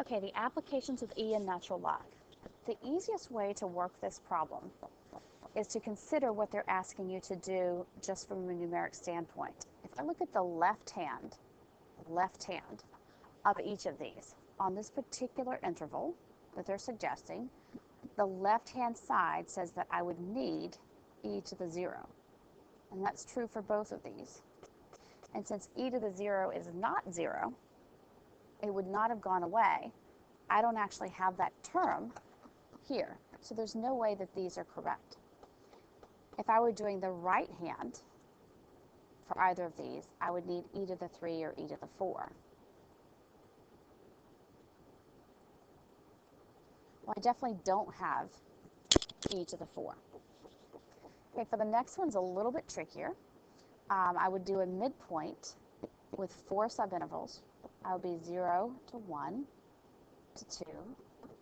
Okay, the applications with E and natural log. The easiest way to work this problem is to consider what they're asking you to do just from a numeric standpoint. If I look at the left hand of each of these, on this particular interval that they're suggesting, the left-hand side says that I would need e to the 0. And that's true for both of these. And since e to the 0 is not 0, it would not have gone away. I don't actually have that term here. So there's no way that these are correct. If I were doing the right hand for either of these, I would need e to the 3 or e to the 4. Well, I definitely don't have e to the 4. Okay, for the next one's a little bit trickier. I would do a midpoint with 4 subintervals. I would be 0 to 1 to 2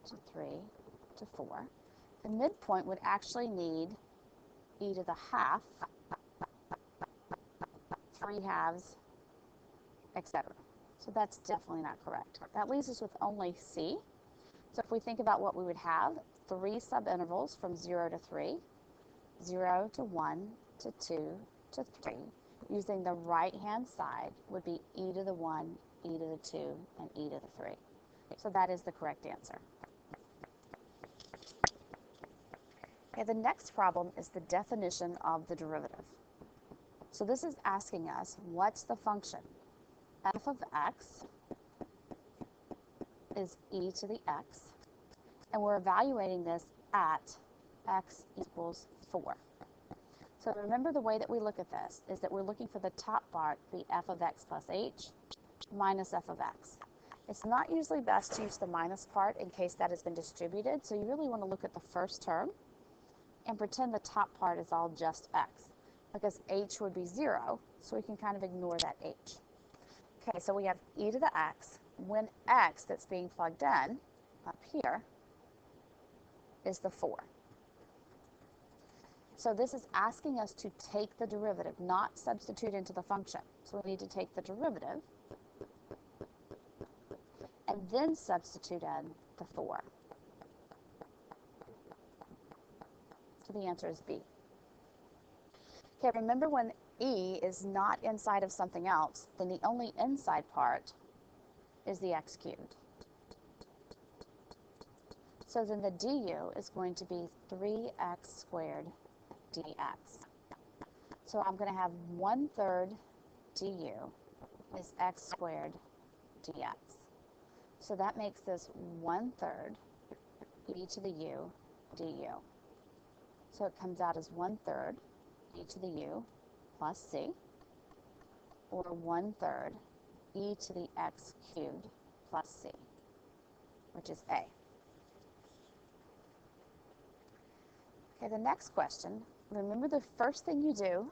to 3 to 4. The midpoint would actually need e to the half, 3 halves, etc. So that's definitely not correct. That leaves us with only c. So if we think about what we would have, 3 subintervals from 0 to 3, 0 to 1 to 2 to 3, using the right-hand side would be e to the 1, e to the 2, and e to the 3. So that is the correct answer. Okay, the next problem is the definition of the derivative. So this is asking us, what's the function? F of x is e to the x, and we're evaluating this at x equals 4. So remember, the way that we look at this is that we're looking for the top part, the f of x plus h, minus f of x. It's not usually best to use the minus part in case that has been distributed, so you really want to look at the first term and pretend the top part is all just x, because h would be 0, so we can kind of ignore that h. Okay, so we have e to the x, when x that's being plugged in up here is the 4. So this is asking us to take the derivative, not substitute into the function. So we need to take the derivative and then substitute in the 4. So the answer is B. Okay, remember, when e is not inside of something else, then the only inside part is the x cubed. So then the du is going to be 3x squared dx. So I'm going to have 1/3 du is x squared dx. So that makes this 1/3 e to the u du. So it comes out as 1/3 e to the u plus c, or 1/3 e to the x cubed plus c, which is A. Okay, the next question, remember the first thing you do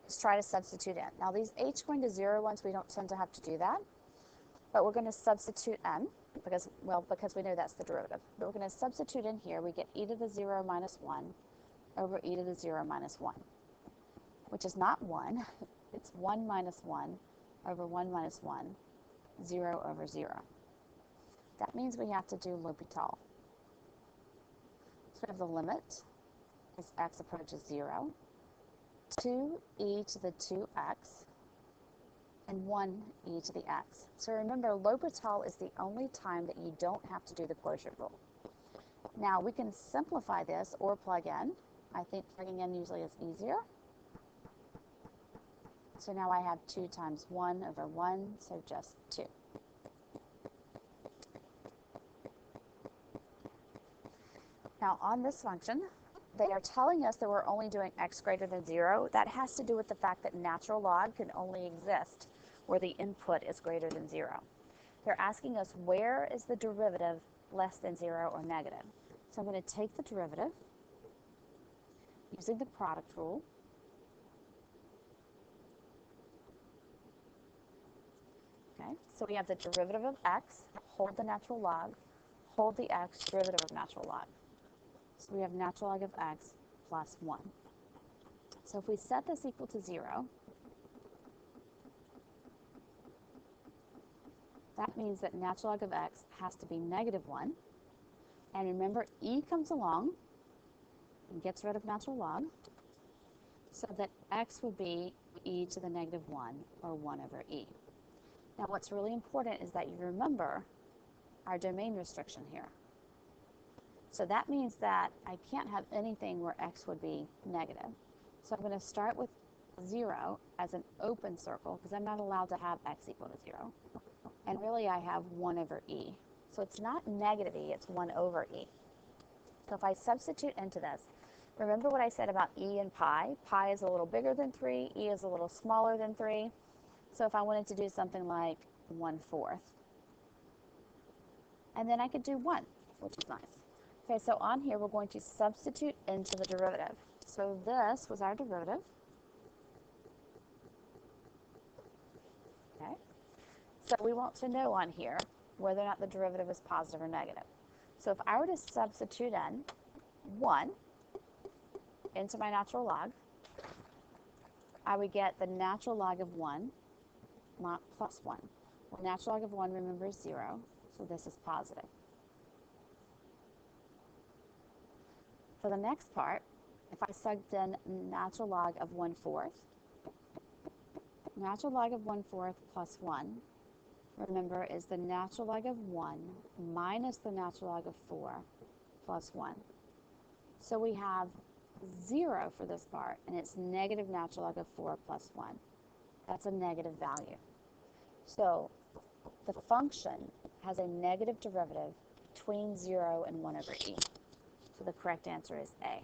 is try to substitute in. Now these h going to 0 ones, we don't tend to have to do that, but we're going to substitute in because we know that's the derivative. But we're going to substitute in here. We get e to the 0 minus 1 over e to the 0 minus 1, which is not 1. It's 1 minus 1 over 1 minus 1, 0 over 0. That means we have to do L'Hopital. So we have the limit as x approaches 0, 2e to the 2x, and 1e to the x. So remember, L'Hopital is the only time that you don't have to do the quotient rule. Now we can simplify this or plug in. I think plugging in usually is easier. So now I have 2 times 1 over 1, so just 2. Now on this function, they are telling us that we're only doing x greater than 0. That has to do with the fact that natural log can only exist where the input is greater than 0. They're asking us, where is the derivative less than 0 or negative? So I'm going to take the derivative using the product rule. Okay, so we have the derivative of x, hold the natural log, hold the x, derivative of natural log. So we have natural log of x plus 1. So if we set this equal to 0, that means that natural log of x has to be -1. And remember, e comes along and gets rid of natural log, so that x would be e to the -1, or 1 over e. Now what's really important is that you remember our domain restriction here. So that means that I can't have anything where x would be negative. So I'm going to start with 0 as an open circle, because I'm not allowed to have x equal to 0. And really I have 1 over e. So it's not negative e, it's 1 over e. So if I substitute into this, remember what I said about e and pi? Pi is a little bigger than 3, e is a little smaller than 3. So if I wanted to do something like 1/4, and then I could do 1, which is nice. Okay, so on here we're going to substitute into the derivative. So this was our derivative. Okay. So we want to know on here whether or not the derivative is positive or negative. So if I were to substitute in 1 into my natural log, I would get the natural log of 1 plus 1. Well, natural log of 1, remember, is 0, so this is positive. For the next part, if I subbed in natural log of 1/4, natural log of 1/4 plus 1, remember, is the natural log of 1 minus the natural log of 4 plus 1. So we have 0 for this part, and it's negative natural log of 4 plus 1. That's a negative value. So the function has a negative derivative between 0 and 1 over e. So the correct answer is A.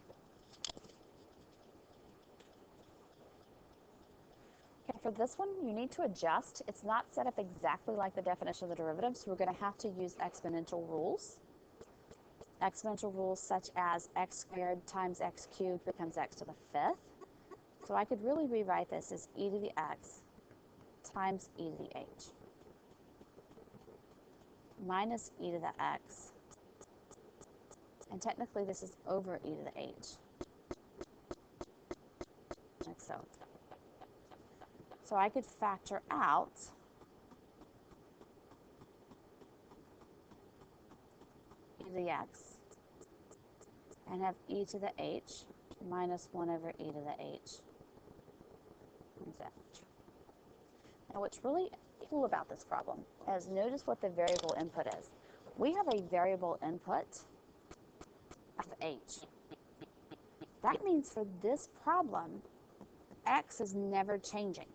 Okay, for this one, you need to adjust. It's not set up exactly like the definition of the derivative, so we're going to have to use exponential rules. Exponential rules such as x squared times x cubed becomes x to the 5th. So I could really rewrite this as e to the x times e to the h minus e to the x, and technically this is over e to the h, like so. So I could factor out e to the x and have e to the h minus 1 over e to the h. Now what's really cool about this problem is notice what the variable input is. We have a variable input of h. That means for this problem, x is never changing.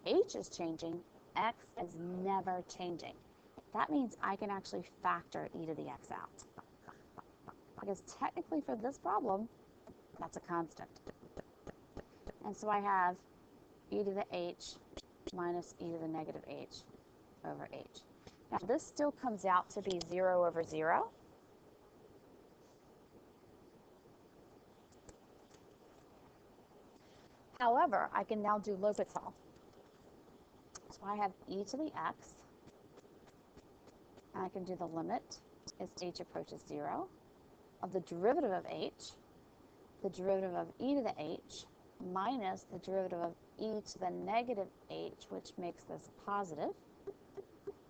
H is changing, x is never changing. That means I can actually factor e to the x out. Because technically for this problem, that's a constant. And so I have e to the h minus e to the negative h over h. Now this still comes out to be 0 over 0. However, I can now do L'Hopital. So I have e to the x, and I can do the limit as h approaches 0 of the derivative of h, the derivative of e to the h, minus the derivative of e to the negative h, which makes this positive,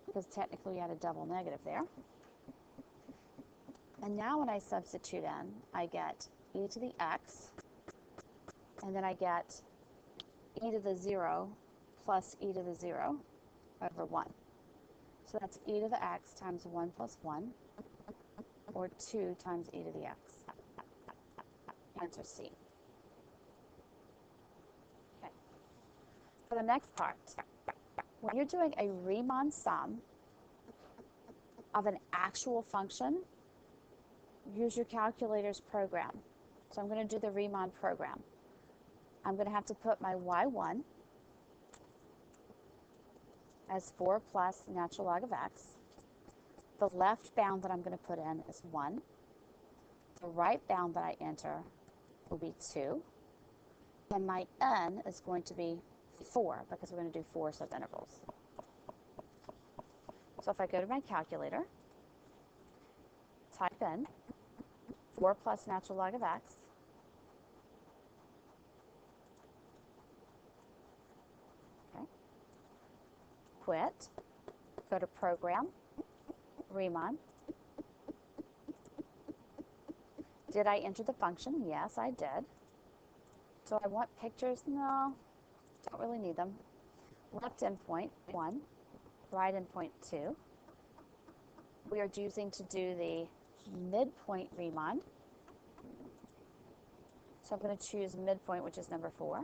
because technically we had a double negative there. And now when I substitute in, I get e to the x, and then I get e to the 0 plus e to the 0 over 1. So that's e to the x times 1 plus 1, or 2 times e to the x. Answer C. Okay. For the next part, when you're doing a Riemann sum of an actual function, use your calculator's program. So I'm going to do the Riemann program. I'm going to have to put my y1 as 4 plus natural log of x. The left bound that I'm going to put in is 1. The right bound that I enter will be 2. And my n is going to be 4, because we're going to do 4 subintervals. So if I go to my calculator, type in 4 plus natural log of x, okay, quit, Go to Program, Riemann. Did I enter the function? Yes, I did. Do I want pictures? No, don't really need them. Left endpoint, 1. Right endpoint, 2. We are choosing to do the midpoint Riemann. So I'm going to choose midpoint, which is number 4.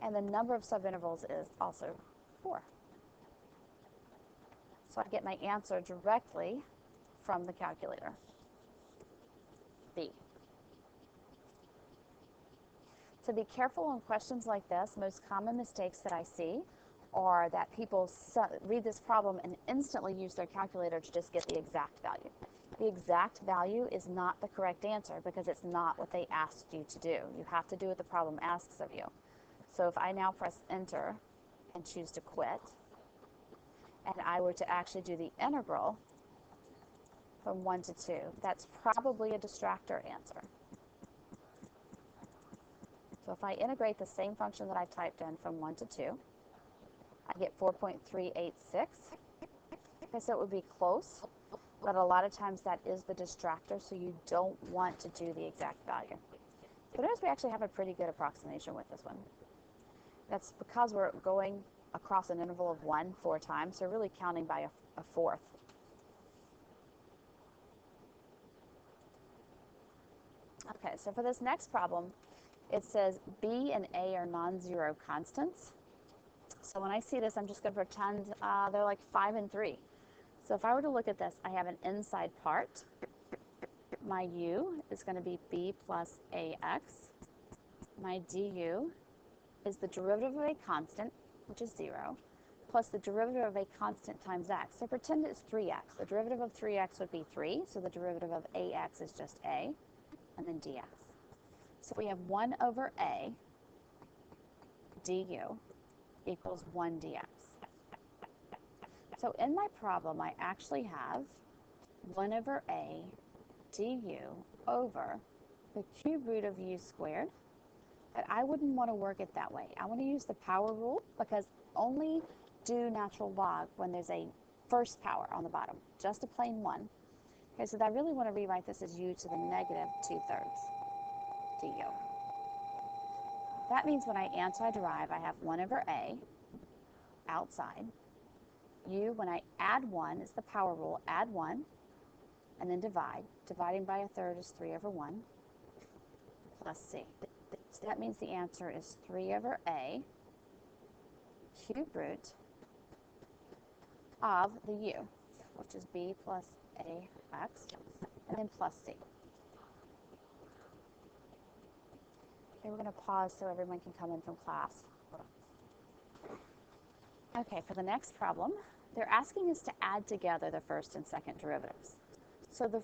And the number of subintervals is also 4. So I get my answer directly from the calculator, B. So be careful on questions like this. Most common mistakes that I see are that people read this problem and instantly use their calculator to just get the exact value. The exact value is not the correct answer because it's not what they asked you to do. You have to do what the problem asks of you. So if I now press enter and choose to quit, and I were to actually do the integral from 1 to 2, that's probably a distractor answer. So if I integrate the same function that I typed in from 1 to 2, I get 4.386. Okay, so it would be close, but a lot of times that is the distractor, so you don't want to do the exact value. But notice we actually have a pretty good approximation with this one. That's because we're going across an interval of 1 4 times, so we're really counting by a fourth. Okay, so for this next problem, it says B and A are non-zero constants. So when I see this, I'm just going to pretend they're like 5 and 3. So if I were to look at this, I have an inside part. My U is going to be B plus AX. My DU is the derivative of a constant, which is 0, plus the derivative of a constant times x. So pretend it's 3x. The derivative of 3x would be 3, so the derivative of ax is just a, and then dx. So we have 1 over a du equals 1 dx. So in my problem, I actually have 1 over a du over the cube root of u squared. But I wouldn't want to work it that way. I want to use the power rule because only do natural log when there's a first power on the bottom, just a plain 1. Okay, so I really want to rewrite this as u to the negative 2/3 du. That means when I anti-derive, I have 1 over a outside. U, when I add 1, is the power rule, add 1, and then divide. Dividing by 1/3 is 3 over 1 plus c. So that means the answer is 3 over a cube root of the u, which is b plus ax, and then plus c. Okay, we're going to pause so everyone can come in from class. Okay, for the next problem, they're asking us to add together the first and second derivatives. So the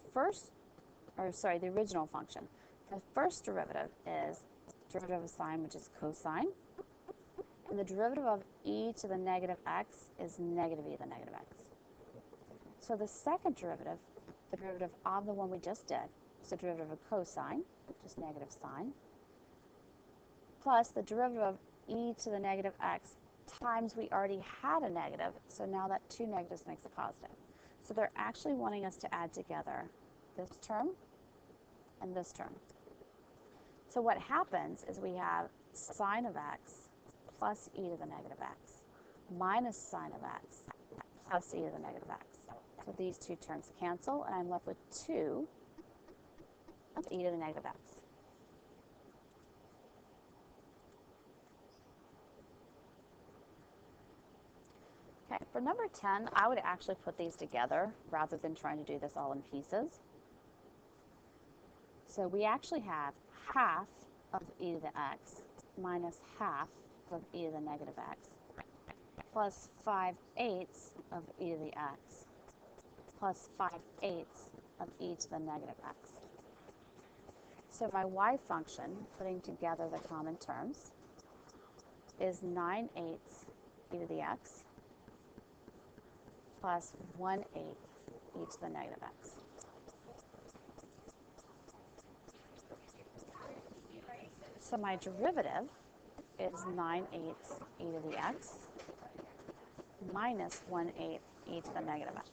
original function. The first derivative is derivative of sine, which is cosine. And the derivative of e to the negative x is negative e to the negative x. So the second derivative, the derivative of the one we just did, is the derivative of cosine, which is negative sine, plus the derivative of e to the negative x times we already had a negative, so now that 2 negatives makes a positive. So they're actually wanting us to add together this term and this term. So what happens is we have sine of x plus e to the negative x minus sine of x plus e to the negative x. So these two terms cancel, and I'm left with 2 of e to the negative x. Okay, for number 10, I would actually put these together rather than trying to do this all in pieces. So we actually have half of e to the x minus half of e to the negative x plus 5/8 of e to the x plus 5/8 of e to the negative x. So my y function, putting together the common terms, is 9/8 e to the x plus 1/8 e to the negative x. So my derivative is 9/8 e to the x minus 1/8 e to the negative x.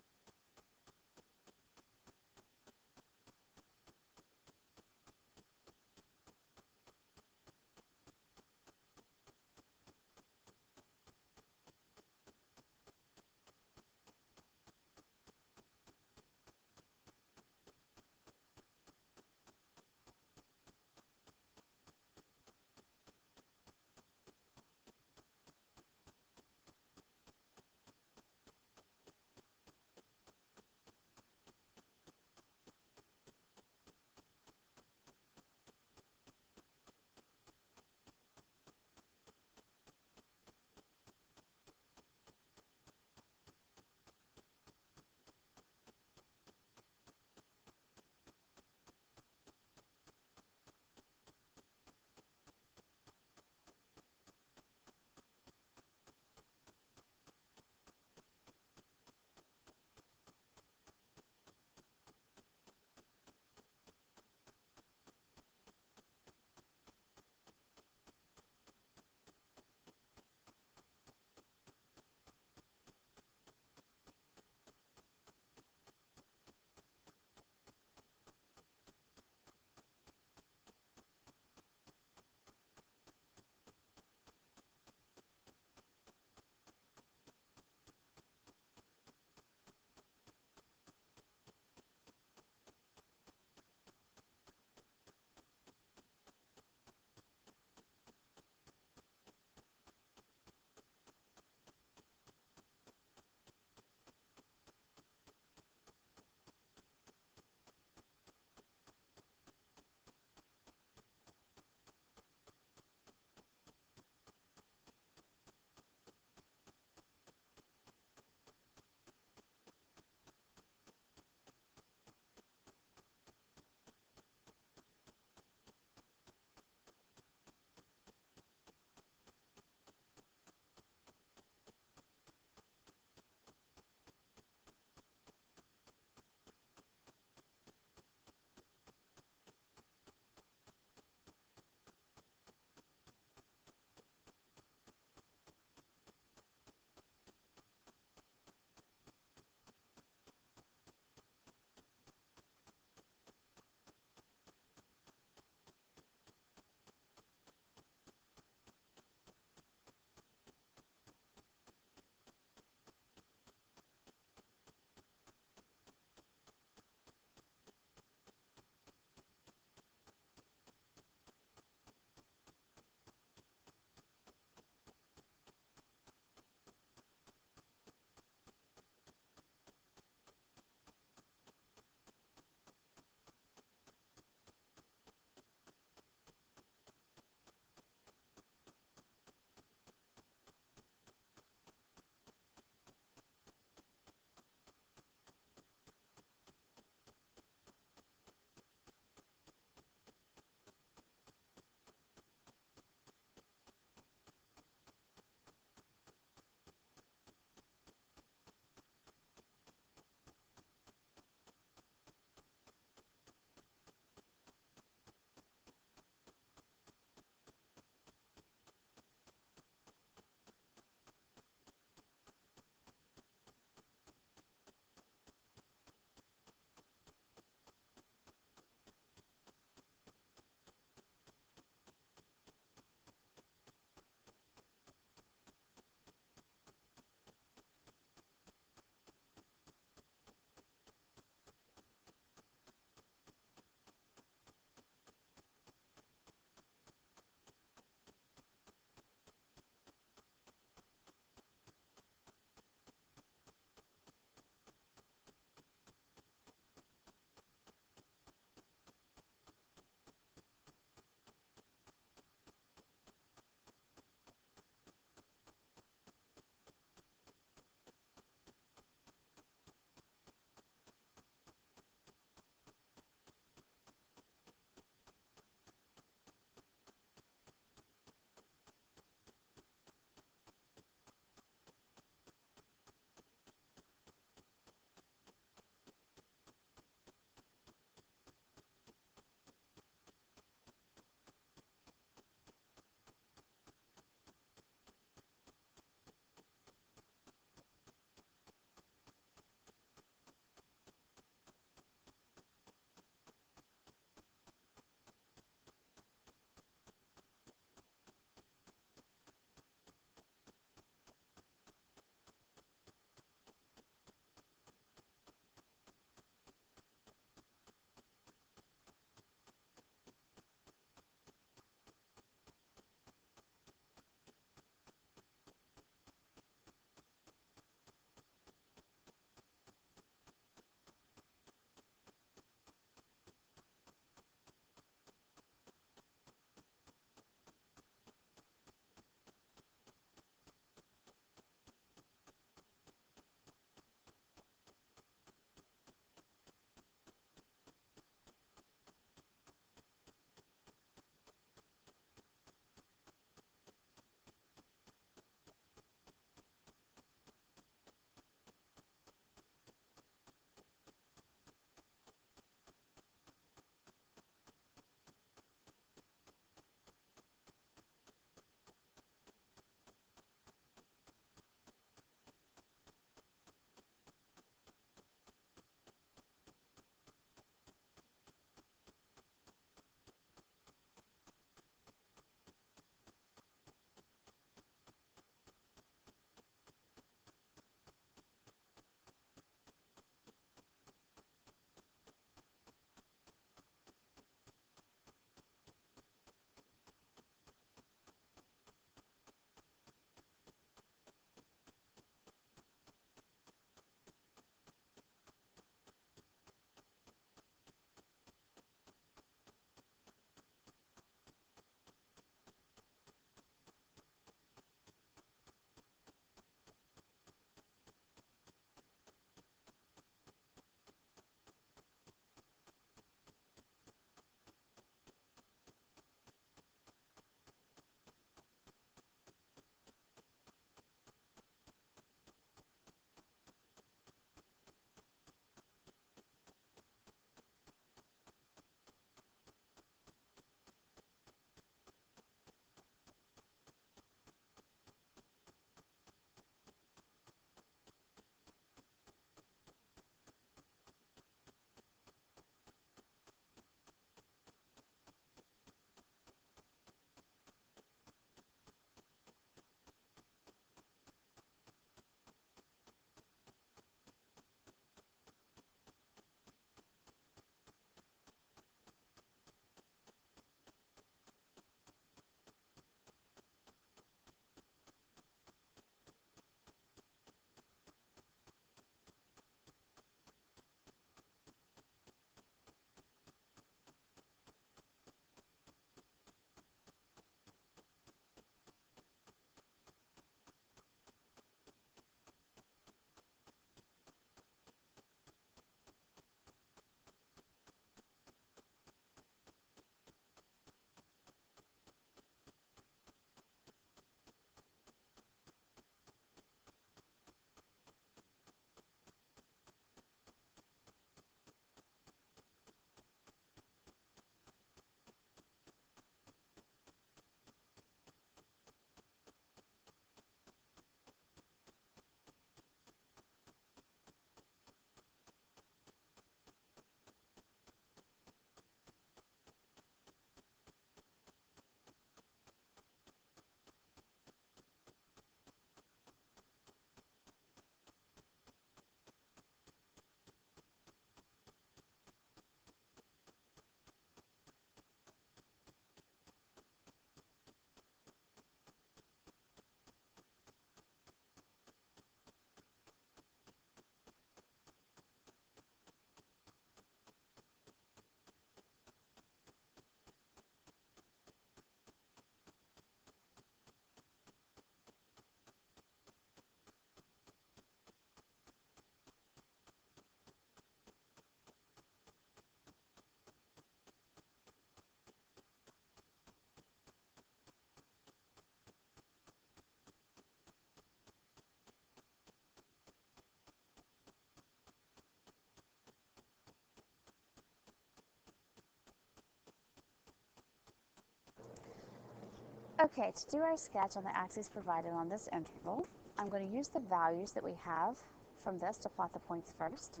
Okay, to do our sketch on the axes provided on this interval, I'm going to use the values that we have from this to plot the points first.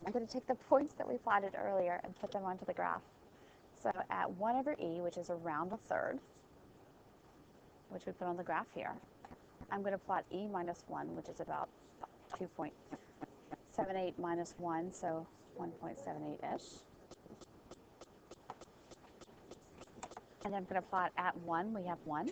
I'm going to take the points that we plotted earlier and put them onto the graph. So at 1 over e, which is around a third, which we put on the graph here, I'm going to plot e minus 1, which is about 2.78 minus 1, so 1.78-ish. And then I'm going to plot at 1, we have 1.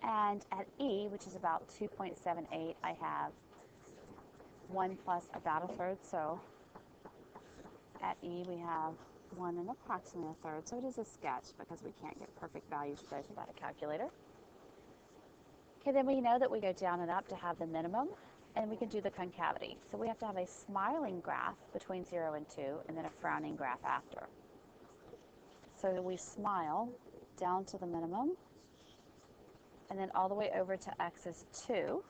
And at e, which is about 2.78, I have 1 plus about a third, so at e we have 1 and approximately a third, so it is a sketch because we can't get perfect values of those without a calculator. Okay, then we know that we go down and up to have the minimum, and we can do the concavity. So we have to have a smiling graph between 0 and 2, and then a frowning graph after. So we smile down to the minimum, and then all the way over to x is 2.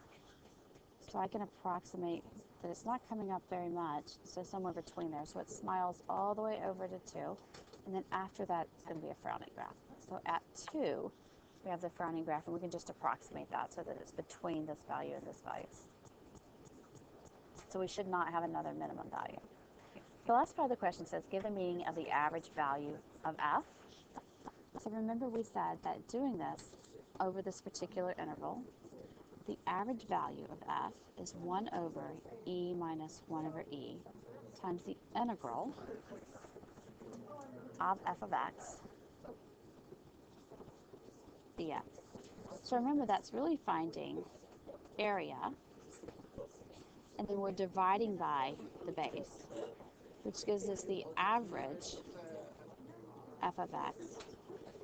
So I can approximate that it's not coming up very much, so somewhere between there. So it smiles all the way over to 2, and then after that, it's going to be a frowning graph. So at 2, we have the frowning graph, and we can just approximate that so that it's between this value and this value. So we should not have another minimum value. The last part of the question says, give the meaning of the average value of f. So remember we said that doing this over this particular interval, the average value of f is 1 over e minus 1 over e times the integral of f of x dx. So remember that's really finding area, and then we're dividing by the base, which gives us the average f of x,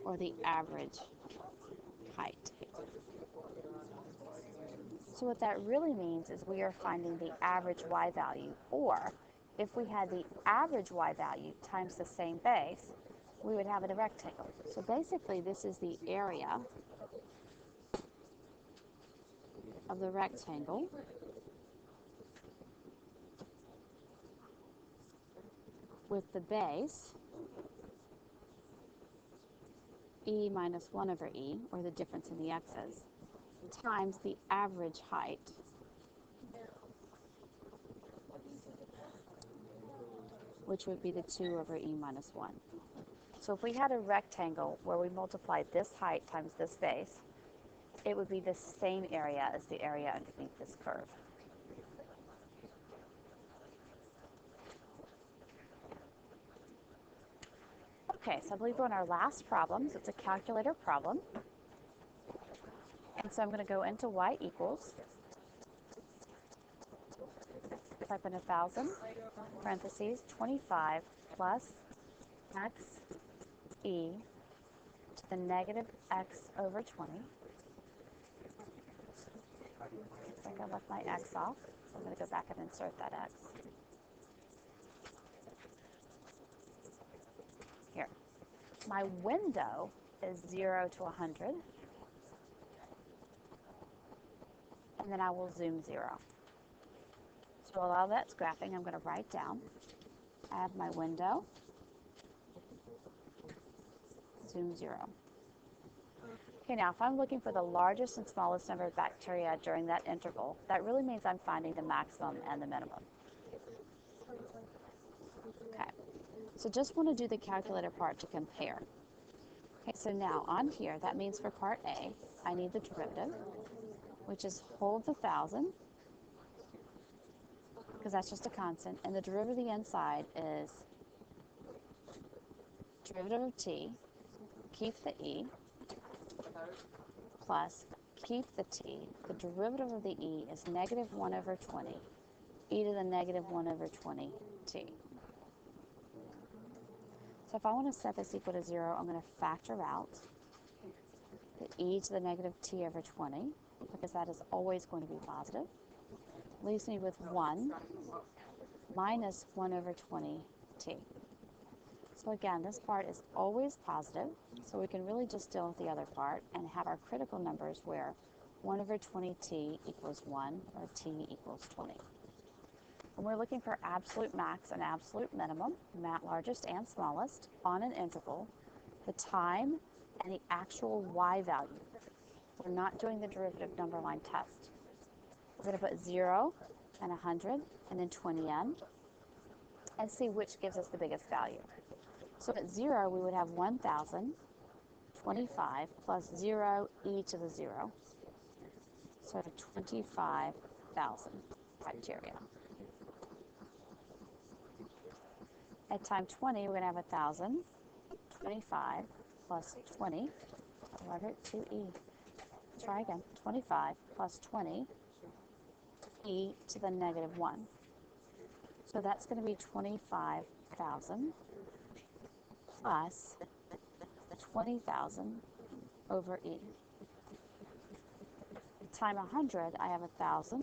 or the average height. So what that really means is we are finding the average y value, or if we had the average y value times the same base, we would have a rectangle. So basically this is the area of the rectangle with the base e minus 1 over e, or the difference in the x's, times the average height, which would be the 2 over e minus 1. So if we had a rectangle where we multiplied this height times this base, it would be the same area as the area underneath this curve. Okay, so I believe we're on our last problem. So it's a calculator problem. And so I'm going to go into y equals, type in 1,000, parentheses, 25 plus x e to the negative x over 20. Looks like I left my x off, so I'm going to go back and insert that x. Here. My window is 0 to 100, and then I will zoom 0. So while that's graphing, I'm going to write down, I have my window, zoom 0. Okay, now if I'm looking for the largest and smallest number of bacteria during that interval, that really means I'm finding the maximum and the minimum. Okay, so just want to do the calculator part to compare. Okay, so now on here, that means for part A, I need the derivative, which is hold the 1,000, because that's just a constant, and the derivative of the inside is derivative of t, keep the e, plus keep the t. The derivative of the e is negative 1 over 20, e to the negative 1 over 20 t. So if I want to set this equal to 0, I'm going to factor out the e to the negative t over 20, because that is always going to be positive. Leaves me with 1 minus 1 over 20 t. So again, this part is always positive, so we can really just deal with the other part and have our critical numbers where 1 over 20t equals 1, or t equals 20. When we're looking for absolute max and absolute minimum, largest and smallest, on an interval, the time and the actual y value. We're not doing the derivative number line test. We're going to put 0 and 100 and then 20n and see which gives us the biggest value. So at 0, we would have 1,025 plus 0 e to the 0. So 25,000 bacteria. At time 20, we're going to have 1,025 plus 20, divided 2e. Try again. 25 plus 20, e to the negative 1. So that's going to be 25,000 plus 20,000 over e. Time 100, I have 1,000